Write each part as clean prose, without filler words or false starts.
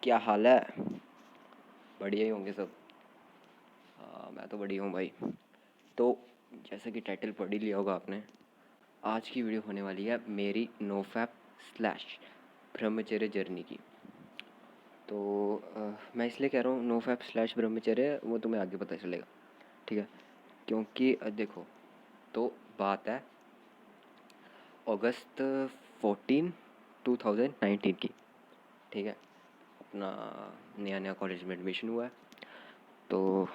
क्या हाल है? बढ़िया ही होंगे सब। हाँ, मैं तो बढ़िया हूँ भाई। तो जैसा कि टाइटल पढ़ ही लिया होगा आपने, आज की वीडियो होने वाली है मेरी नोफैप स्लैश ब्रह्मचर्य जर्नी की। तो मैं इसलिए कह रहा हूँ नोफैप स्लैश ब्रह्मचर्य, वो तुम्हें आगे पता चलेगा, ठीक है? क्योंकि देखो, तो बात है अगस्त 14 2019 की, ठीक है? अपना नया नया कॉलेज में एडमिशन हुआ है। तो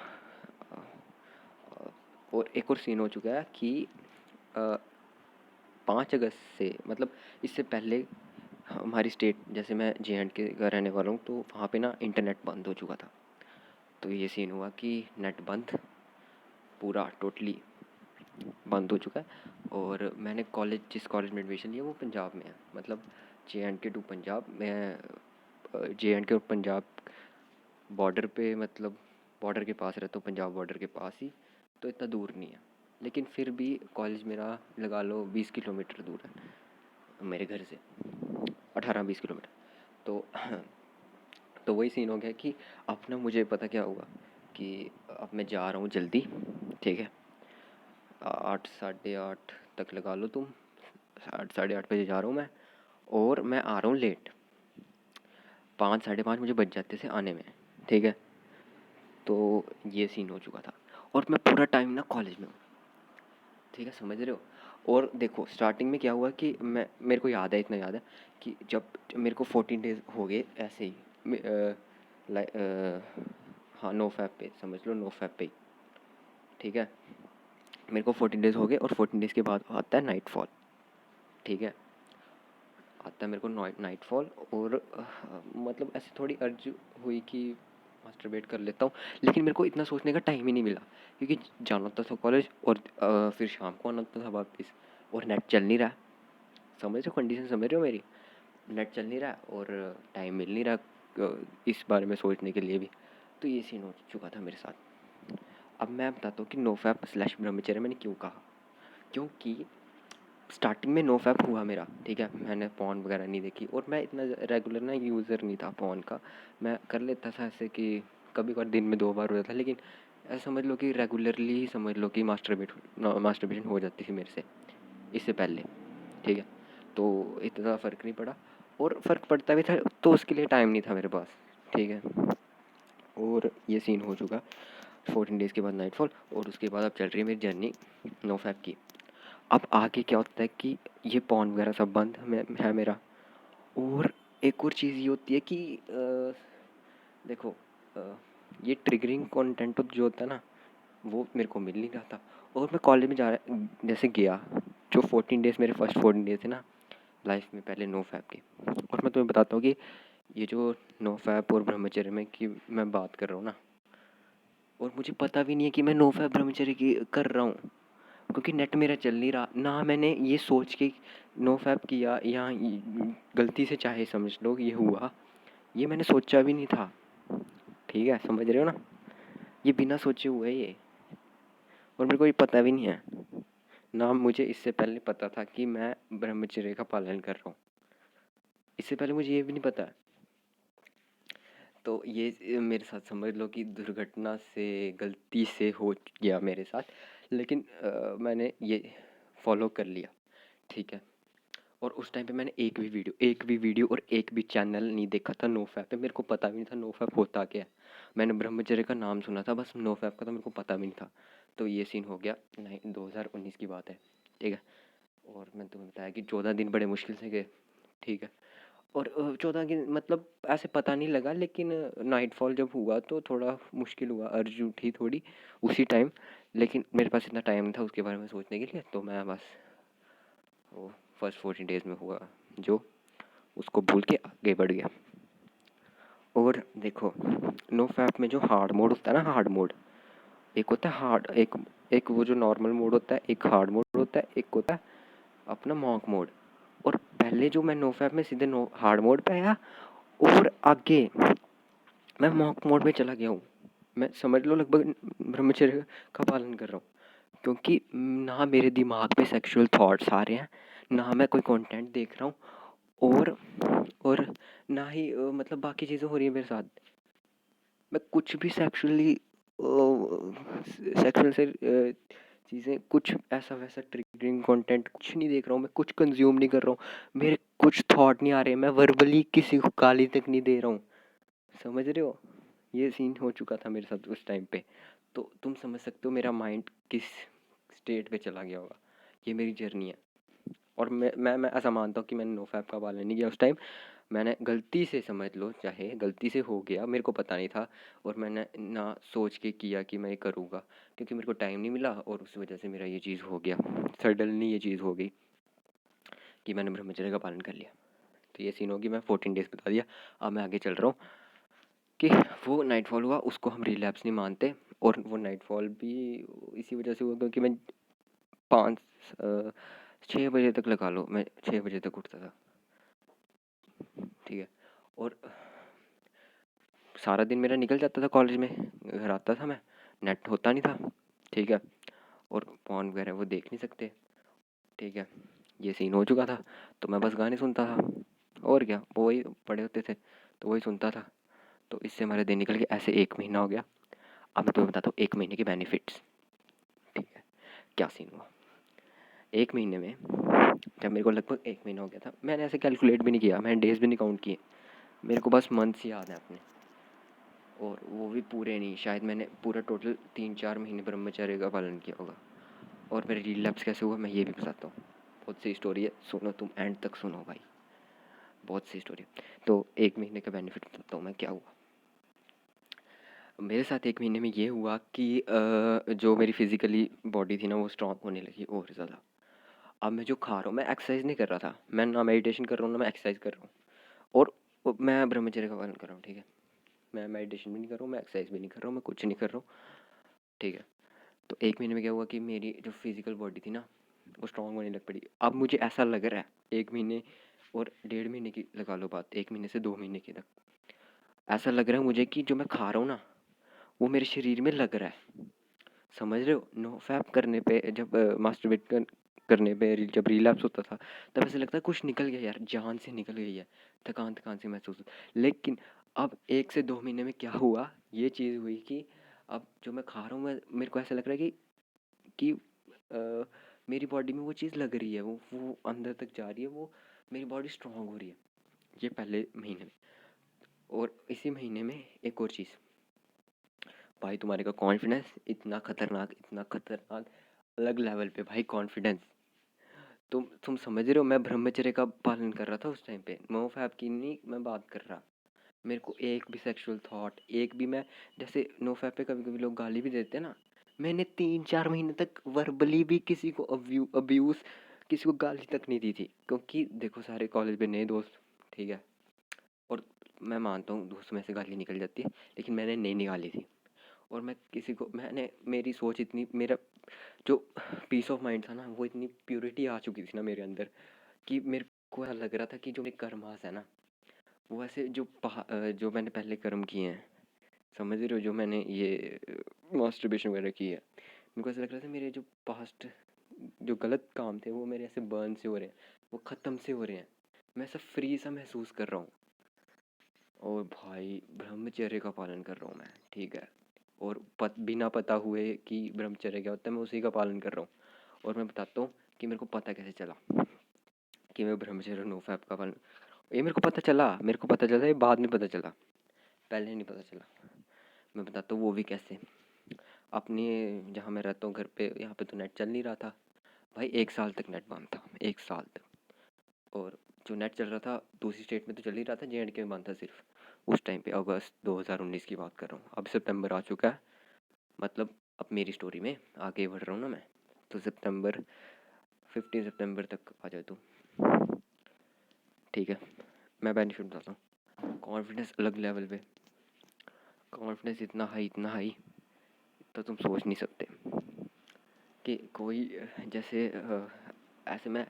और एक और सीन हो चुका है कि 5 अगस्त से, मतलब इससे पहले हमारी स्टेट, जैसे मैं JNK का रहने वाला हूँ, तो वहाँ पे ना इंटरनेट बंद हो चुका था। तो ये सीन हुआ कि नेट बंद, पूरा टोटली बंद हो चुका है। और मैंने जिस कॉलेज में एडमिशन लिया वो पंजाब में है, मतलब JNK टू पंजाब। मैं JNK और पंजाब बॉर्डर पे, मतलब बॉर्डर के पास रहता हूँ, पंजाब बॉर्डर के पास ही। तो इतना दूर नहीं है, लेकिन फिर भी कॉलेज मेरा लगा लो 20 किलोमीटर दूर है मेरे घर से, 18-20 किलोमीटर। तो तो वही सीन हो गया कि अब ना मुझे पता क्या हुआ कि अब मैं जा रहा हूँ जल्दी, ठीक है? 8 साढ़े 8 तक लगा लो तुम, 8 साढ़े 8 बजे जा रहा हूँ मैं, और मैं आ रहा हूँ लेट। 5 साढ़े 5 मुझे बज जाते थे आने में, ठीक है? तो ये सीन हो चुका था, और मैं पूरा टाइम ना कॉलेज में हूँ, ठीक है? समझ रहे हो? और देखो, स्टार्टिंग में क्या हुआ कि मेरे को याद है, इतना याद है कि जब मेरे को 14 डेज़ हो गए ऐसे ही, हाँ, नो फैप पे, समझ लो नो फैप पे ही, ठीक है? मेरे को 14 डेज़ हो गए, और 14 डेज़ के बाद आता है नाइटफॉल, ठीक है? आता है मेरे को नाइटफॉल, और मतलब ऐसे थोड़ी अर्ज हुई कि मास्टरबेट कर लेता हूँ, लेकिन मेरे को इतना सोचने का टाइम ही नहीं मिला, क्योंकि जाना होता था कॉलेज, और फिर शाम को आना होता था वापस, और नेट चल नहीं रहा। समझ रहे हो कंडीशन? समझ रहे हो मेरी? नेट चल नहीं रहा और टाइम मिल नहीं रहा इस बारे में सोचने के लिए भी। तो ये सीन हो चुका था मेरे साथ। अब मैं बताता हूँ कि नोफैप स्लैश ब्रह्मचर्य मैंने क्यों कहा। क्योंकि स्टार्टिंग में नोफैप हुआ मेरा, ठीक है? मैंने फ़ोन वगैरह नहीं देखी, और मैं इतना रेगुलर ना यूज़र नहीं था फ़ोन का। मैं कर लेता था ऐसे कि कभी कभार दिन में 2 बार हो जाता, लेकिन ऐसा समझ लो कि रेगुलरली ही समझ लो कि मास्टरबेशन हो जाती थी मेरे से इससे पहले, ठीक है? तो इतना फ़र्क नहीं पड़ा, और फ़र्क पड़ता भी था तो उसके लिए टाइम नहीं था मेरे पास, ठीक है? और ये सीन हो चुका 14 डेज़ के बाद नाइटफॉल, और उसके बाद अब चल रही है मेरी जर्नी नोफैप की। अब आगे क्या होता है कि ये पॉन वगैरह सब बंद है मेरा। और एक और चीज़ ये होती है कि देखो, ये ट्रिगरिंग कंटेंट जो होता है ना, वो मेरे को मिल नहीं रहा था। और मैं कॉलेज में जैसे गया, जो 14 डेज़ मेरे फर्स्ट 14 डेज़ थे ना लाइफ में, पहले नो फैप के। और मैं तुम्हें बताता हूँ कि ये जो नो फैप और ब्रह्मचर्य में की मैं बात कर रहा हूँ ना, और मुझे पता भी नहीं है कि मैं नो फैप ब्रह्मचर्य की कर रहा हूँ, क्योंकि नेट मेरा चल नहीं रहा ना। मैंने ये सोच के नो फैप किया, या गलती से चाहे समझ लो ये हुआ, ये मैंने सोचा भी नहीं था, ठीक है? समझ रहे हो ना? ये बिना सोचे हुए ये, और मेरे को ये पता भी नहीं है ना। मुझे इससे पहले पता था कि मैं ब्रह्मचर्य का पालन कर रहा हूँ, इससे पहले मुझे ये भी नहीं पता। तो ये मेरे साथ समझ लो कि दुर्घटना से, गलती से हो गया मेरे साथ, लेकिन मैंने ये फॉलो कर लिया, ठीक है? और उस टाइम पे मैंने एक भी वीडियो और एक भी चैनल नहीं देखा था नोफैप पे। मेरे को पता भी नहीं था नोफैप होता क्या है। मैंने ब्रह्मचर्य का नाम सुना था बस, नोफैप का तो मेरे को पता भी नहीं था। तो ये सीन हो गया, 2019 की बात है, ठीक है? और मैंने तुम्हें बताया कि 14 दिन बड़े मुश्किल से गए, ठीक है? और 14 दिन मतलब ऐसे पता नहीं लगा, लेकिन नाइटफॉल जब हुआ तो थोड़ा मुश्किल हुआ, अर्ज उठी थोड़ी उसी टाइम। लेकिन मेरे पास इतना टाइम था उसके बारे में सोचने के लिए, तो मैं बस वो फर्स्ट 14 डेज़ में हुआ जो, उसको भूल के आगे बढ़ गया। और देखो, नो फैप में जो हार्ड मोड होता है ना, हार्ड मोड, एक होता है हार्ड, एक वो जो नॉर्मल मोड होता है, एक हार्ड मोड होता है, एक होता है अपना मॉक मोड। और पहले जो मैं नो फैप में सीधे नो हार्ड मोड पे आया, और आगे मैं मॉक मोड में चला गया हूँ। मैं समझ लो लगभग ब्रह्मचर्य का पालन कर रहा हूँ, क्योंकि ना मेरे दिमाग में सेक्सुअल थॉट्स आ रहे हैं, ना मैं कोई कंटेंट देख रहा हूँ, और और ना ही मतलब बाकी चीज़ें हो रही हैं मेरे साथ। मैं कुछ भी सेक्सुअल से चीज़ें, कुछ ऐसा वैसा ट्रिगरिंग कंटेंट कुछ नहीं देख रहा हूँ, मैं कुछ कंज्यूम नहीं कर रहा हूँ, मेरे कुछ थॉट नहीं आ रहे, मैं वर्बली किसी को गाली तक नहीं दे रहा हूँ। समझ रहे हो? ये सीन हो चुका था मेरे साथ उस टाइम पे। तो तुम समझ सकते हो मेरा माइंड किस स्टेट पे चला गया होगा। ये मेरी जर्नी है। और मैं ऐसा मानता हूँ कि मैंने नो फैप का पालन नहीं किया उस टाइम। मैंने गलती से, समझ लो चाहे गलती से हो गया, मेरे को पता नहीं था, और मैंने ना सोच के किया कि मैं ये करूँगा, क्योंकि मेरे को टाइम नहीं मिला और उस वजह से मेरा ये चीज़ हो गया। सडनली ये चीज़ हो गई कि मैंने ब्रह्मचर्य का पालन कर लिया। तो ये सीन होगी, मैं 14 डेज़ बता दिया। अब मैं आगे चल रहा हूँ कि वो नाइटफॉल हुआ, उसको हम रिलैप्स नहीं मानते। और वो नाइटफॉल भी इसी वजह से हुआ क्योंकि मैं 6 बजे तक, लगा लो मैं 6 बजे तक उठता था, ठीक है। और सारा दिन मेरा निकल जाता था कॉलेज में, घर आता था मैं, नेट होता नहीं था, ठीक है। और फोन वगैरह वो देख नहीं सकते, ठीक है। ये सीन हो चुका था, तो मैं बस गाने सुनता था, और क्या, वो वही पड़े होते थे तो वही सुनता था। तो इससे हमारे दिन निकल के ऐसे 1 महीना हो गया। अब मैं तुम्हें बताता हूँ 1 महीने के बेनिफिट्स, ठीक है। क्या सीन हुआ 1 महीने में, जब मेरे को लगभग 1 महीना हो गया था, मैंने ऐसे कैलकुलेट भी नहीं किया, मैंने डेज भी नहीं काउंट किए, मेरे को बस मंथ्स याद है अपने, और वो भी पूरे नहीं, शायद मैंने पूरा टोटल 3-4 महीने ब्रह्मचर्य का पालन किया होगा। और मेरे रिलैप्स कैसे हुआ मैं ये भी बताता हूँ। बहुत सी स्टोरी है, सुनो, तुम एंड तक सुनो भाई, बहुत सी स्टोरी है। तो 1 महीने का बेनिफिट बताता हूँ मैं क्या हुआ मेरे साथ। 1 महीने में ये हुआ कि जो मेरी फिजिकली बॉडी थी ना, वो स्ट्रांग होने लगी और ज़्यादा। अब मैं जो खा रहा हूँ, मैं एक्सरसाइज नहीं कर रहा था, मैं ना मेडिटेशन कर रहा हूँ ना मैं एक्सरसाइज कर रहा हूँ, और मैं ब्रह्मचर्य का पालन कर रहा हूँ, ठीक है। मैं मेडिटेशन भी नहीं कर रहा हूँ, मैं एक्सरसाइज भी नहीं कर रहा हूँ, मैं कुछ नहीं कर रहा हूँ, ठीक है। तो 1 महीने में क्या हुआ कि मेरी जो फिजिकल बॉडी थी ना, वो स्ट्रांग होने लग पड़ी। अब मुझे ऐसा लग रहा है 1 महीने और 1.5 महीने की लगा लो बात, 1 महीने से 2 महीने की तक, ऐसा लग रहा है मुझे कि जो मैं खा रहा हूँ ना, वो मेरे शरीर में लग रहा है। समझ रहे हो? नो फैप करने पे, जब मास्टरबेट करने पे, जब रिलैप्स होता था, तब ऐसे लगता है कुछ निकल गया यार, जान से निकल गई है, थकान थकान से महसूस। लेकिन अब 1 से 2 महीने में क्या हुआ, ये चीज़ हुई कि अब जो मैं खा रहा हूँ, मैं, मेरे को ऐसा लग रहा है कि मेरी बॉडी में वो चीज़ लग रही है, वो अंदर तक जा रही है, वो मेरी बॉडी स्ट्रांग हो रही है। ये पहले महीने में। और इसी महीने में एक और चीज़, भाई तुम्हारे का कॉन्फिडेंस इतना खतरनाक, इतना खतरनाक, अलग लेवल पे भाई कॉन्फिडेंस। तुम समझ रहे हो, मैं ब्रह्मचर्य का पालन कर रहा था उस टाइम पे, नो फैप की नहीं मैं बात कर रहा। मेरे को एक भी सेक्सुअल थॉट, एक भी, मैं जैसे नो फैप पे कभी कभी लोग गाली भी देते हैं ना, मैंने 3-4 महीने तक वर्बली भी किसी को अब्यूज़, किसी को गाली तक नहीं दी थी, क्योंकि देखो सारे कॉलेज में नए दोस्त, ठीक है। और मैं मानता हूँ दोस्तों में से गाली निकल जाती है, लेकिन मैंने नहीं निकाली थी। और मैं किसी को, मैंने, मेरी सोच इतनी, मेरा जो पीस ऑफ माइंड था ना, वो इतनी प्योरिटी आ चुकी थी ना मेरे अंदर, कि मेरे को ऐसा लग रहा था कि जो मेरे कर्मास है ना, वो ऐसे जो मैंने पहले कर्म किए हैं, समझ रहे हो, जो मैंने ये मास्टरबेशन वगैरह की है, मेरे को ऐसा लग रहा था मेरे जो पास्ट जो गलत काम थे, वो मेरे ऐसे बर्न से हो रहे हैं, वो ख़त्म से हो रहे हैं, मैं ऐसा फ्री सा महसूस कर रहा हूँ। और भाई ब्रह्मचर्य का पालन कर रहा हूँ मैं, ठीक है। और बिना पता हुए कि ब्रह्मचर्य क्या होता है, मैं उसी का पालन कर रहा हूँ। और मैं बताता हूँ कि मेरे को पता कैसे चला कि मैं ब्रह्मचर्य नो फैप का पालन, ये मेरे को पता चला, ये बाद में पता चला, पहले नहीं पता चला। मैं बताता हूँ वो भी कैसे। अपने जहाँ मैं रहता हूँ घर पे, यहाँ पे तो नेट चल नहीं रहा था भाई, 1 साल तक नेट बंद था, 1 साल तक। और जो नेट चल रहा था दूसरी स्टेट में तो चल ही रहा था, JNK में बंद था सिर्फ उस टाइम पे। अगस्त 2019 की बात कर रहा हूँ, अब सितंबर आ चुका है, मतलब अब मेरी स्टोरी में आगे बढ़ रहा हूँ ना मैं, तो सितंबर 15 सितंबर तक आ जाए तो, ठीक है। मैं बेनिफिट बताता हूँ। कॉन्फिडेंस अलग लेवल पे, कॉन्फिडेंस इतना हाई तो तुम सोच नहीं सकते कि कोई, जैसे ऐसे मैं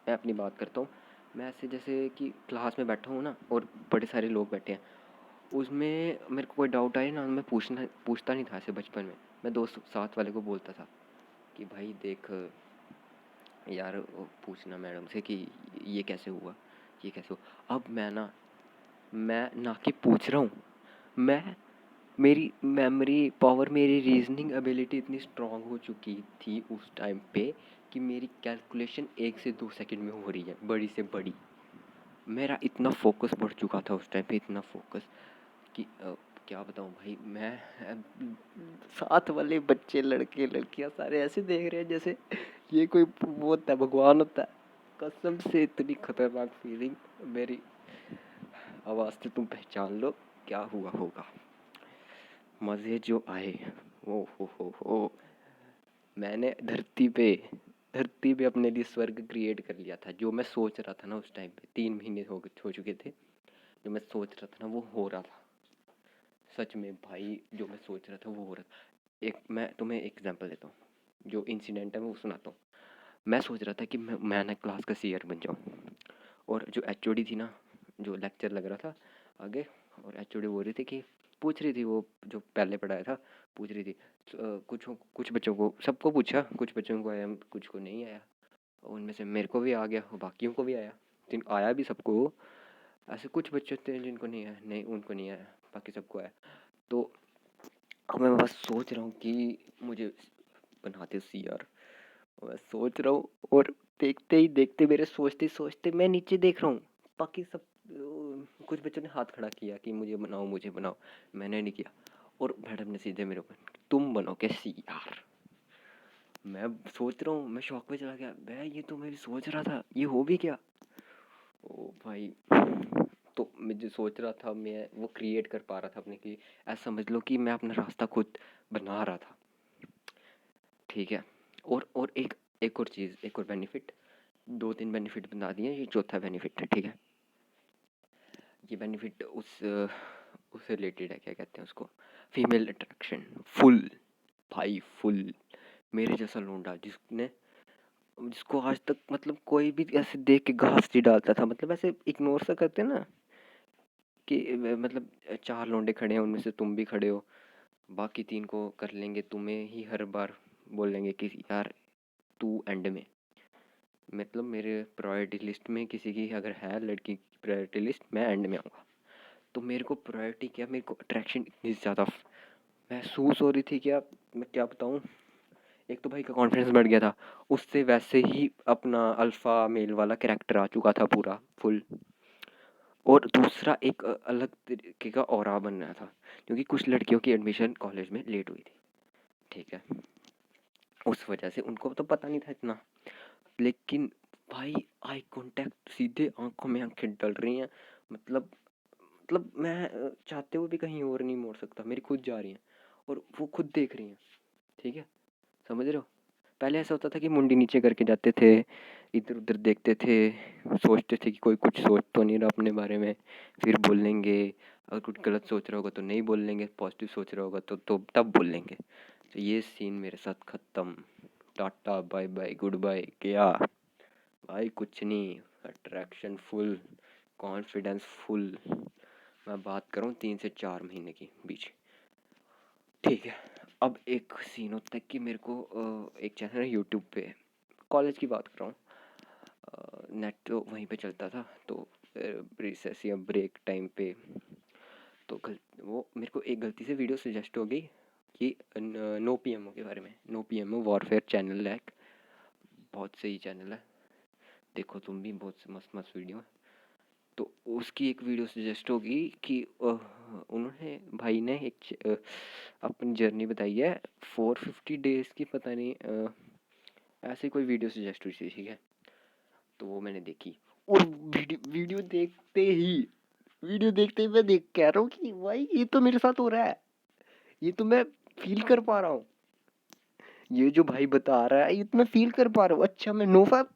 अपनी बात करता हूँ, मैं ऐसे जैसे कि क्लास में बैठा हूँ ना, और बड़े सारे लोग बैठे हैं, उसमें मेरे को कोई डाउट आए ना, मैं पूछता नहीं था ऐसे बचपन में, मैं दोस्त साथ वाले को बोलता था कि भाई देख यार, वो पूछना मैडम से कि ये कैसे हुआ, ये कैसे हो। अब मैं ना कि पूछ रहा हूँ, मैं मेरी मेमोरी पावर, मेरी रीजनिंग एबिलिटी इतनी स्ट्रांग हो चुकी थी उस टाइम पे कि मेरी कैलकुलेशन 1 से 2 सेकंड में हो रही है, बड़ी से बड़ी। मेरा इतना फोकस बढ़ चुका था उस टाइम पे, इतना फोकस कि क्या बताऊँ भाई। मैं साथ वाले बच्चे, लड़के लड़कियां सारे ऐसे देख रहे हैं जैसे ये कोई वो होता है, भगवान होता है। कसम से इतनी खतरनाक फीलिंग मेरी। आवाज़ से तुम पहचान लो क्या हुआ होगा। मज़े जो आए, ओ हो। मैंने धरती पे अपने लिए स्वर्ग क्रिएट कर लिया था। जो मैं सोच रहा था ना उस टाइम पे, 3 महीने हो चुके थे, जो मैं सोच रहा था ना वो हो रहा था। सच में भाई, जो मैं सोच रहा था वो हो रहा था। एक मैं तुम्हें एग्जांपल देता हूँ, जो इंसिडेंट है मैं वो सुनाता हूँ। मैं सोच रहा था कि मैं ना क्लास का सीआर बन जाऊँ। और जो एचओडी थी ना, जो लेक्चर लग रहा था आगे, और एचओडी बोल रही थी कि पूछ रही थी, वो जो पहले पढ़ाया था पूछ रही थी। कुछ बच्चों को, सबको पूछा, कुछ बच्चों को आया, कुछ को नहीं आया। उनमें से मेरे को भी आ गया और बाकियों को भी आया, जिन आया भी सबको। ऐसे कुछ बच्चे थे जिनको नहीं आया, नहीं उनको नहीं आया, बाकी सबको आया। तो अब मैं बस सोच रहा हूँ कि मुझे बनाते सीआर। मैं सोच रहा हूँ, और देखते ही देखते, मेरे सोचते सोचते मैं नीचे देख रहा हूँ, बाकी सब कुछ बच्चों ने हाथ खड़ा किया कि मुझे बनाओ मुझे बनाओ। मैंने नहीं किया। और मैडम ने सीधे मेरे ऊपर, तुम बनोगे सीआर। मैं सोच रहा हूँ, मैं शौक में चला गया, मैं ये तो मैं भी सोच रहा था, ये हो भी क्या। ओ भाई। तो मैं जो सोच रहा था, मैं वो क्रिएट कर पा रहा था अपने की। ऐसा समझ लो कि मैं अपना रास्ता खुद बना रहा था। ठीक है। और एक और चीज़, एक और बेनिफिट, 2-3 बेनिफिट बता दिए, ये चौथा बेनिफिट है। ठीक है। ये बेनिफिट उससे रिलेटेड है, क्या कहते हैं उसको, फीमेल अट्रैक्शन फुल। भाई फुल। मेरे जैसा लौंडा जिसको आज तक मतलब कोई भी ऐसे देख के घास नहीं डालता था, मतलब ऐसे इग्नोर सा करते ना कि मतलब 4 लौंडे खड़े हैं, उनमें से तुम भी खड़े हो, बाकी 3 को कर लेंगे, तुम्हें ही हर बार बोलेंगे कि यार तू एंड में। मतलब मेरे प्रायोरिटी लिस्ट में किसी की अगर है लड़की की प्रायोरिटी लिस्ट, मैं एंड में आऊँगा। तो मेरे को प्रायोरिटी क्या, मेरे को अट्रैक्शन इतनी ज़्यादा महसूस हो रही थी, क्या मैं क्या बताऊँ। एक तो भाई का कॉन्फिडेंस बढ़ गया था, उससे वैसे ही अपना अल्फ़ा मेल वाला कैरेक्टर आ चुका था पूरा फुल। और दूसरा एक अलग तरीके का ऑरा बन रहा था, क्योंकि कुछ लड़कियों की एडमिशन कॉलेज में लेट हुई थी। ठीक है। उस वजह से उनको तो पता नहीं था इतना, लेकिन भाई आई कांटेक्ट, सीधे आंखों में आंखें डल रही हैं। मतलब मैं चाहते हुए भी कहीं और नहीं मोड़ सकता, मेरी खुद जा रही हैं और वो खुद देख रही हैं। ठीक है, समझ रहे हो। पहले ऐसा होता था कि मुंडी नीचे करके जाते थे, इधर उधर देखते थे, सोचते थे कि कोई कुछ सोच तो नहीं रहा अपने बारे में, फिर बोलेंगे। अगर कुछ गलत सोच रहा होगा तो नहीं बोलेंगे, पॉजिटिव सोच रहा होगा तो तब बोलेंगे। तो ये सीन मेरे साथ ख़त्म। Tata bye bye good bye गया भाई, कुछ नहीं। Attraction full, confidence full. मैं बात करूँ 3 से 4 महीने की बीच। ठीक है। अब एक सीन होता है कि मेरे को एक चैनल है यूट्यूब पे, कॉलेज की बात कर रहा हूँ, नेट तो वहीं पे चलता था। तो रिसेस या ब्रेक टाइम पे तो वो मेरे को एक गलती से वीडियो सजेस्ट हो गई कि नो पीएमओ के बारे में। नो पीएमओ वॉरफेयर चैनल है, बहुत सही चैनल है, देखो तुम भी, बहुत मस्त मस्त वीडियो है। तो उसकी एक वीडियो सजेस्ट होगी कि उन्होंने भाई ने अपनी जर्नी बताई है 450 डेज़ की, पता नहीं ऐसी कोई वीडियो सजेस्ट हुई थी। ठीक है। तो वो मैंने देखी, और वीडियो देखते ही मैं देख कह रहा हूँ कि भाई ये तो मेरे साथ हो रहा है, ये तो मैं फील कर पा रहा हूँ, ये जो भाई बता रहा है ये तो मैं फील कर पा रहा हूँ। अच्छा मैं नो फैप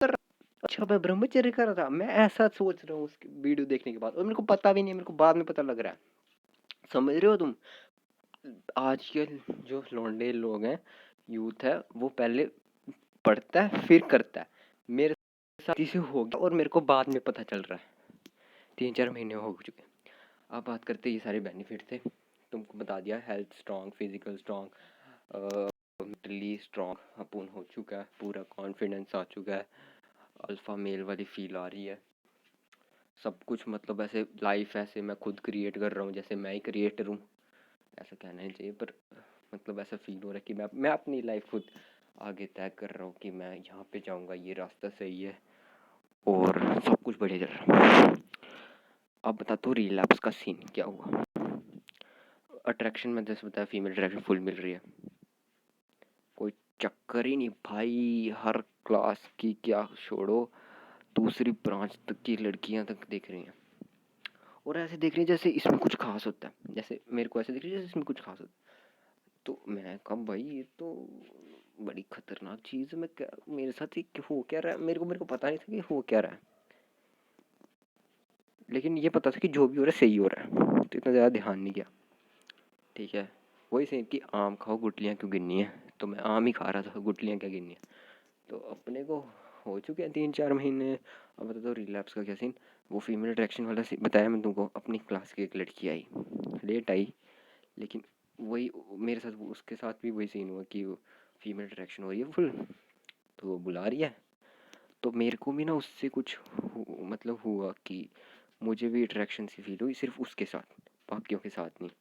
कर रहा, अच्छा मैं ब्रह्मचर्य कर रहा था, मैं ऐसा सोच रहा हूँ उसकी वीडियो देखने के बाद। और मेरे को पता भी नहीं, मेरे को बाद में पता लग रहा है। समझ रहे हो तुम। आज के जो लौंडे लोग हैं, यूथ है, वो पहले पढ़ता है फिर करता है। मेरे साथ इसे हो गया और मेरे को बाद में पता चल रहा है, 3-4 महीने हो चुके। अब बात करते, ये सारे बेनिफिट थे, तुमको बता दिया। Health strong, physical strong, mentally strong अपन हो चुका है, पूरा कॉन्फिडेंस आ चुका है। अल्फ़ा मेल वाली फ़ील आ रही है। सब कुछ मतलब ऐसे लाइफ ऐसे मैं खुद क्रिएट कर रहा हूँ, जैसे मैं ही क्रिएटर हूँ, ऐसा कहना नहीं चाहिए, पर मतलब ऐसा फील हो रहा है कि मैं अपनी लाइफ खुद आगे तय कर रहा हूँ कि मैं यहाँ पे जाऊँगा, ये रास्ता सही है और सब कुछ बढ़िया चल रहा है। अब बता तो रिलैप्स का सीन क्या हुआ। अट्रैक्शन में जैसे बताया, फीमेल अट्रैक्शन फुल मिल रही है, कोई चक्कर ही नहीं भाई। हर क्लास की क्या छोड़ो, दूसरी ब्रांच तक की लड़कियां तक देख रही हैं, और ऐसे देख रही हैं जैसे इसमें कुछ खास होता है। जैसे मेरे को ऐसे दिख रही है जैसे इसमें कुछ खास होता है। तो मैं कहा भाई ये तो बड़ी खतरनाक चीज़ है, मैं क्या मेरे साथ ये हो क्या रहा है, मेरे को पता नहीं था कि हो क्या रहा है, लेकिन ये पता था कि जो भी हो रहा है सही हो रहा है, तो इतना ज़्यादा ध्यान नहीं किया। ठीक है, वही सेम कि आम खाओ गुठलियाँ क्यों गिननी है, तो मैं आम ही खा रहा था, गुठलियाँ क्या गिननी है। तो अपने को हो चुके हैं 3-4 महीने। अब बता दो रिलैप्स का क्या सीन। वो फीमेल अट्रैक्शन वाला बताया मैं तुमको, अपनी क्लास की एक लड़की आई, लेट आई, लेकिन वही मेरे साथ उसके साथ भी वही सीन हुआ कि वो फीमेल अट्रैक्शन हो रही है फुल, तो वो बुला रही है। तो मेरे को भी ना उससे कुछ मतलब हुआ कि मुझे भी अट्रैक्शन सी फील हुई, सिर्फ उसके साथ, बाकियों के साथ नहीं।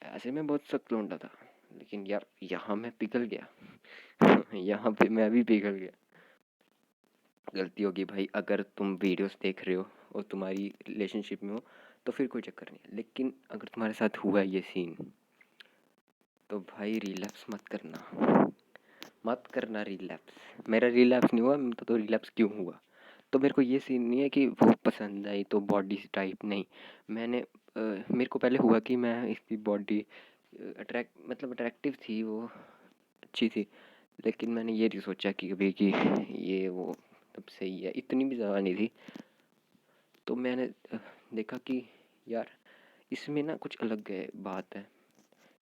ऐसे में बहुत सख्त लौंडा था, लेकिन यार यहाँ मैं पिघल गया यहाँ पे मैं भी पिघल गया। गलती होगी भाई, अगर तुम वीडियोस देख रहे हो और तुम्हारी रिलेशनशिप में हो तो फिर कोई चक्कर नहीं है, लेकिन अगर तुम्हारे साथ हुआ ये सीन तो भाई रिलैप्स मत करना, मत करना रिलैप्स। मेरा रिलैप्स नहीं हुआ तो रिलैप्स क्यों हुआ, तो मेरे को ये सीन नहीं है कि वो पसंद आई तो बॉडी टाइप नहीं। मेरे को पहले हुआ कि मैं इसकी बॉडी अट्रैक्टिव थी, वो अच्छी थी, लेकिन मैंने ये नहीं सोचा कि कभी कि ये वो तब सही है, इतनी भी ज़्यादा नहीं थी। तो मैंने देखा कि यार इसमें ना कुछ अलग है, बात है,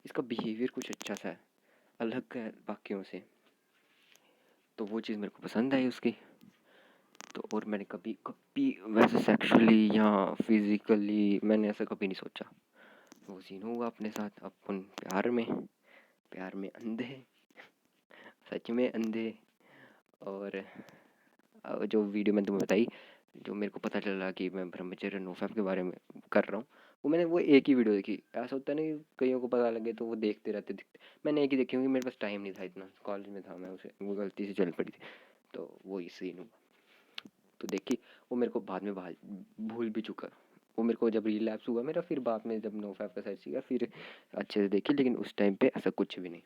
इसका बिहेवियर कुछ अच्छा सा है, अलग है बाकियों से, तो वो चीज़ मेरे को पसंद आई उसकी। तो और मैंने कभी कभी वैसे सेक्सुअली या फिजिकली मैंने ऐसा कभी नहीं सोचा। वो सीन हुआ अपने साथ, अपन प्यार में अंधे, सच में अंधे। और जो वीडियो मैंने तुम्हें बताई, जो मेरे को पता चला कि मैं ब्रह्मचर्य नोफैप के बारे में कर रहा हूँ, वो मैंने वो एक ही वीडियो देखी। ऐसा होता है ना कि कईयों को पता लगे तो वो देखते रहते दिखते, मैंने एक ही देखी क्योंकि मेरे पास टाइम नहीं था इतना, कॉलेज में था मैं, उसे वो गलती से चल पड़ी थी, तो वो ही सीन हुआ। तो देखी, वो मेरे को बाद में भूल भी चुका। वो मेरे को जब रिलैप्स हुआ मेरा, फिर बाद में जब नोफैप का सर्च किया फिर अच्छे से देखी, लेकिन उस टाइम पे ऐसा कुछ भी नहीं।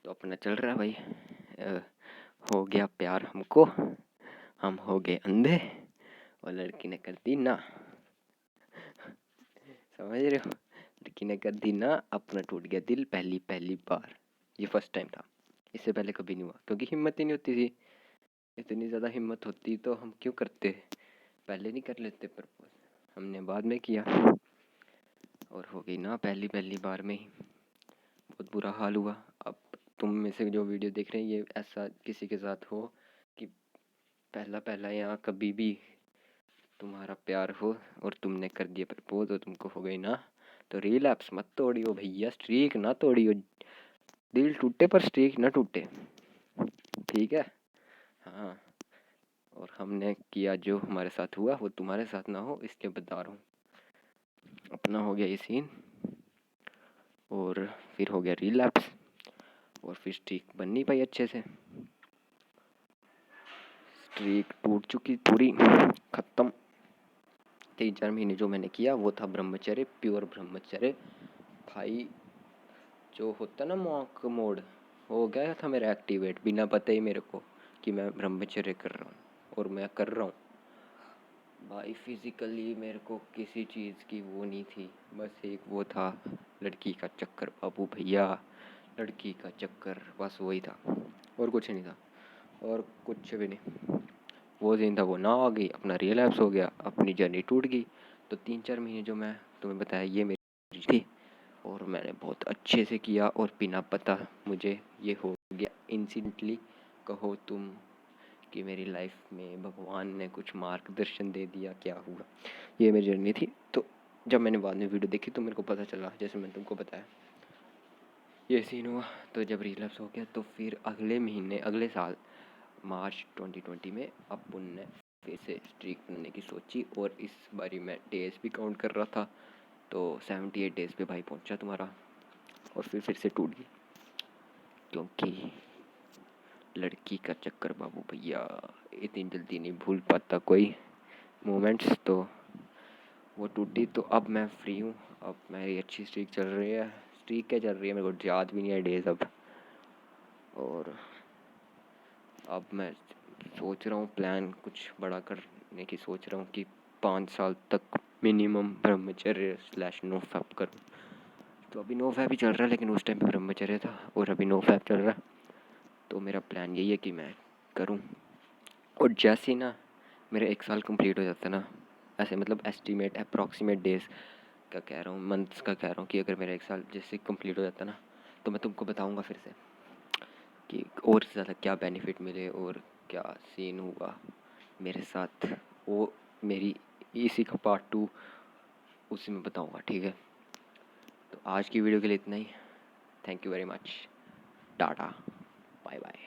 तो अपना चल रहा है भाई। हो गया प्यार हमको, हम हो गए अंधे और लड़की ने कर दी ना, समझ रहे हो, लड़की ने कर दी ना, अपना टूट गया दिल पहली पहली बार। ये फर्स्ट टाइम था, इससे पहले कभी नहीं हुआ, क्योंकि हिम्मत ही नहीं होती थी। इतनी ज़्यादा हिम्मत होती तो हम क्यों करते, पहले नहीं कर लेते प्रपोज, हमने बाद में किया, और हो गई ना पहली पहली बार में ही, बहुत बुरा हाल हुआ। अब तुम में से जो वीडियो देख रहे हैं, ये ऐसा किसी के साथ हो कि पहला पहला या कभी भी तुम्हारा प्यार हो और तुमने कर दिया प्रपोज और तुमको हो गई ना, तो रिलैप्स मत तोड़ियो भैया, स्ट्रीक ना तोड़ियो, दिल टूटे पर स्ट्रीक ना टूटे, ठीक है। हाँ, और हमने किया, जो हमारे साथ हुआ वो तुम्हारे साथ ना हो इसलिए बता रहा हूँ। अपना हो गया ये सीन, और फिर हो गया रिलैप्स, और फिर स्ट्रीक बन नहीं पाई अच्छे से, स्ट्रीक टूट चुकी पूरी, खत्म। 3-4 महीने जो मैंने किया वो था ब्रह्मचर्य, प्योर ब्रह्मचर्य भाई। जो होता ना मॉक मोड, हो गया था मेरा एक्टिवेट बिना पता ही मेरे को कि मैं ब्रह्मचर्य कर रहा हूँ, और मैं कर रहा हूँ भाई। फिजिकली मेरे को किसी चीज़ की वो नहीं थी, बस एक वो था, लड़की का चक्कर बाबू भैया, लड़की का चक्कर, बस वही था, और कुछ नहीं था, और कुछ भी नहीं। वो दिन था, वो ना आ गई, अपना रिलैप्स हो गया, अपनी जर्नी टूट गई। तो 3-4 महीने जो मैं तुम्हें बताया ये मेरी थी, और मैंने बहुत अच्छे से किया, और बिना पता मुझे ये हो गया इंसिडेंटली, कहो तुम कि मेरी लाइफ में भगवान ने कुछ मार्गदर्शन दे दिया, क्या हुआ, ये मेरी जर्नी थी। तो जब मैंने बाद में वीडियो देखी तो मेरे को पता चला, जैसे मैंने तुमको बताया ये सीन हुआ। तो जब रिलैप्स हो गया तो फिर अगले महीने, अगले साल मार्च 2020 में अपन ने फिर से स्ट्रीक बनाने की सोची, और इस बारी मैं डेज़ भी काउंट कर रहा था, तो 78 डेज़ पे भाई पहुंचा तुम्हारा, और फिर से टूट गई, क्योंकि लड़की का चक्कर बाबू भैया इतनी जल्दी नहीं भूल पाता कोई मोमेंट्स, तो वो टूटी। तो अब मैं फ्री हूँ, अब मेरी अच्छी स्ट्रीक चल रही है। स्ट्रीक क्या चल रही है मेरे को याद भी नहीं है डेज़ अब। और अब मैं सोच रहा हूँ प्लान कुछ बड़ा करने की सोच रहा हूँ कि 5 साल तक मिनिमम ब्रह्मचर्य / नो फैप करूँ। तो अभी नो फैप ही चल रहा है, लेकिन उस टाइम पे ब्रह्मचर्य था और अभी नो फैप चल रहा है। तो मेरा प्लान यही है कि मैं करूँ, और जैसे ही ना मेरा 1 साल कंप्लीट हो जाता है ना, ऐसे मतलब एस्टीमेट अप्रॉक्सीमेट डेज का कह रहा हूँ, मंथ्स का कह रहा हूँ, कि अगर मेरा 1 साल जैसे कंप्लीट हो जाता है ना, तो मैं तुमको बताऊँगा फिर से कि और ज़्यादा क्या बेनिफिट मिले और क्या सीन हुआ मेरे साथ। वो मेरी इसी का पार्ट 2 उसी में बताऊँगा, ठीक है। तो आज की वीडियो के लिए इतना ही। Thank you very much. Tata, bye bye.